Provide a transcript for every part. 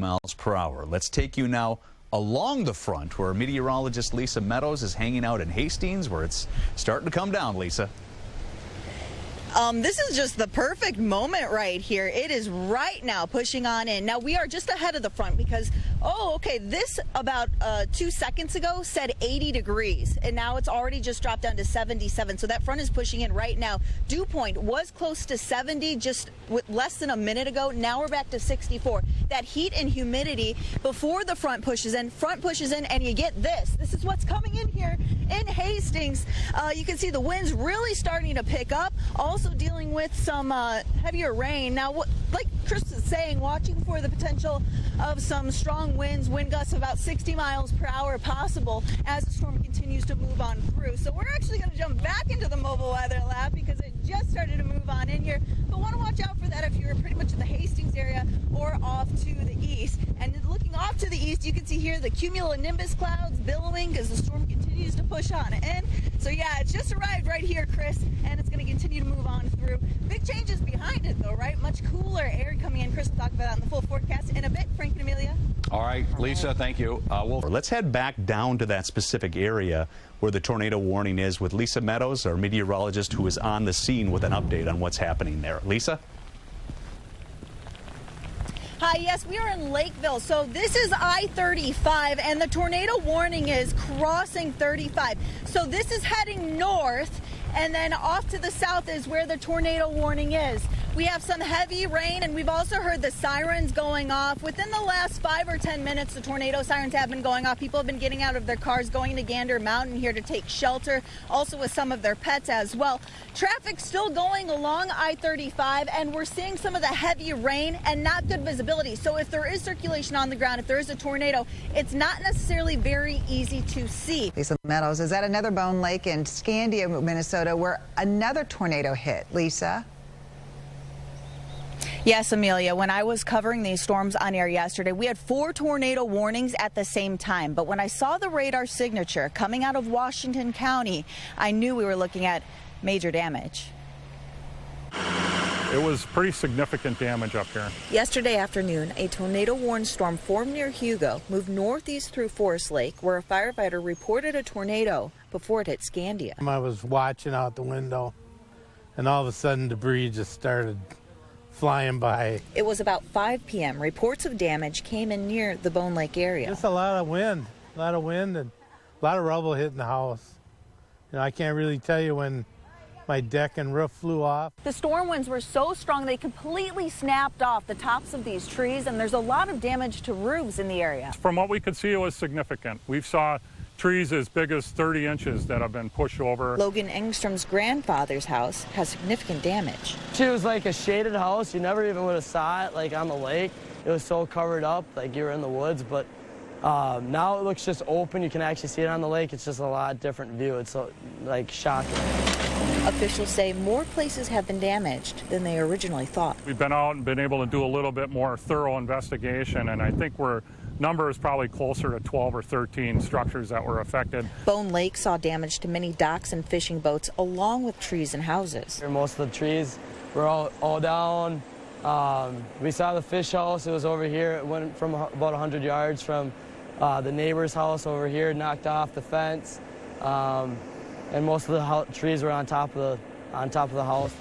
miles per hour. Let's take you now along the front where meteorologist Lisa Meadows is hanging out in Hastings, where it's starting to come down, Lisa. This is just the perfect moment right here. It is right now pushing on in. Now we are just ahead of the front because, this about 2 seconds ago said 80 degrees and now it's already just dropped down to 77. So that front is pushing in right now. Dew point was close to 70 just less than a minute ago. Now we're back to 64. That heat and humidity before the front pushes in, and you get this. This is what's coming in here in Hastings. You can see the winds really starting to pick up. Also dealing with some heavier rain. Now, like Chris is saying, watching for the potential of some strong winds, wind gusts of about 60 miles per hour possible as the storm continues to move on through. So we're actually going to jump back into the mobile weather lab because it just started to move on in here. But want to watch out for that if you're pretty much in the Hastings area or off to the east. And looking off to the east, you can see here the cumulonimbus clouds billowing as the storm continues to push on in. So yeah, it's just arrived right here, Chris, and it's going to continue to move on through. Big changes behind it though, right? Much cooler air coming in. Chris will talk about that in the full forecast in a bit. Frank and Amelia. All right, Lisa, thank you. Let's head back down to that specific area where the tornado warning is with Lisa Meadows, our meteorologist, who is on the scene with an update on what's happening there. Lisa? Hi, yes, we are in Lakeville. So this is I-35, and the tornado warning is crossing 35. So this is heading north, and then off to the south is where the tornado warning is. We have some heavy rain, and we've also heard the sirens going off. Within the last 5 or 10 minutes, the tornado sirens have been going off. People have been getting out of their cars, going to Gander Mountain here to take shelter, also with some of their pets as well. Traffic still going along I-35, and we're seeing some of the heavy rain and not good visibility. So if there is circulation on the ground, if there is a tornado, it's not necessarily very easy to see. Lisa Meadows is at another Bone Lake in Scandia, Minnesota, where another tornado hit. Lisa? Yes, Amelia, when I was covering these storms on air yesterday, we had 4 tornado warnings at the same time. But when I saw the radar signature coming out of Washington County, I knew we were looking at major damage. It was pretty significant damage up here. Yesterday afternoon, a tornado-warned storm formed near Hugo, moved northeast through Forest Lake, where a firefighter reported a tornado before it hit Scandia. I was watching out the window, and all of a sudden debris just started flying by. It was about 5 p.m. Reports of damage came in near the Bone Lake area. Just a lot of wind and a lot of rubble hitting the house. You know, I can't really tell you when my deck and roof flew off. The storm winds were so strong they completely snapped off the tops of these trees, and there's a lot of damage to roofs in the area. From what we could see, it was significant. We saw trees as big as 30 inches that have been pushed over. Logan Engstrom's grandfather's house has significant damage. It was like a shaded house. You never even would have saw it like on the lake. It was so covered up like you were in the woods, but now it looks just open. You can actually see it on the lake. It's just a lot different view. It's like shocking. Officials say more places have been damaged than they originally thought. We've been out and been able to do a little bit more thorough investigation, and I think number is probably closer to 12 or 13 structures that were affected. Bone Lake saw damage to many docks and fishing boats, along with trees and houses. Most of the trees were all down. We saw the fish house. It was over here. It went from about 100 yards from the neighbor's house over here, knocked off the fence. And most of the trees were on top of the house.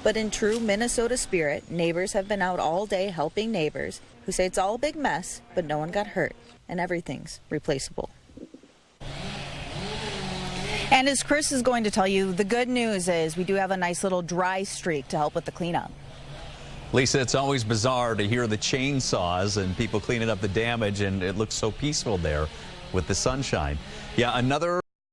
But in true Minnesota spirit, neighbors have been out all day helping neighbors who say it's all a big mess, but no one got hurt and everything's replaceable. And as Chris is going to tell you, the good news is we do have a nice little dry streak to help with the cleanup. Lisa, it's always bizarre to hear the chainsaws and people cleaning up the damage, and it looks so peaceful there with the sunshine. Yeah, another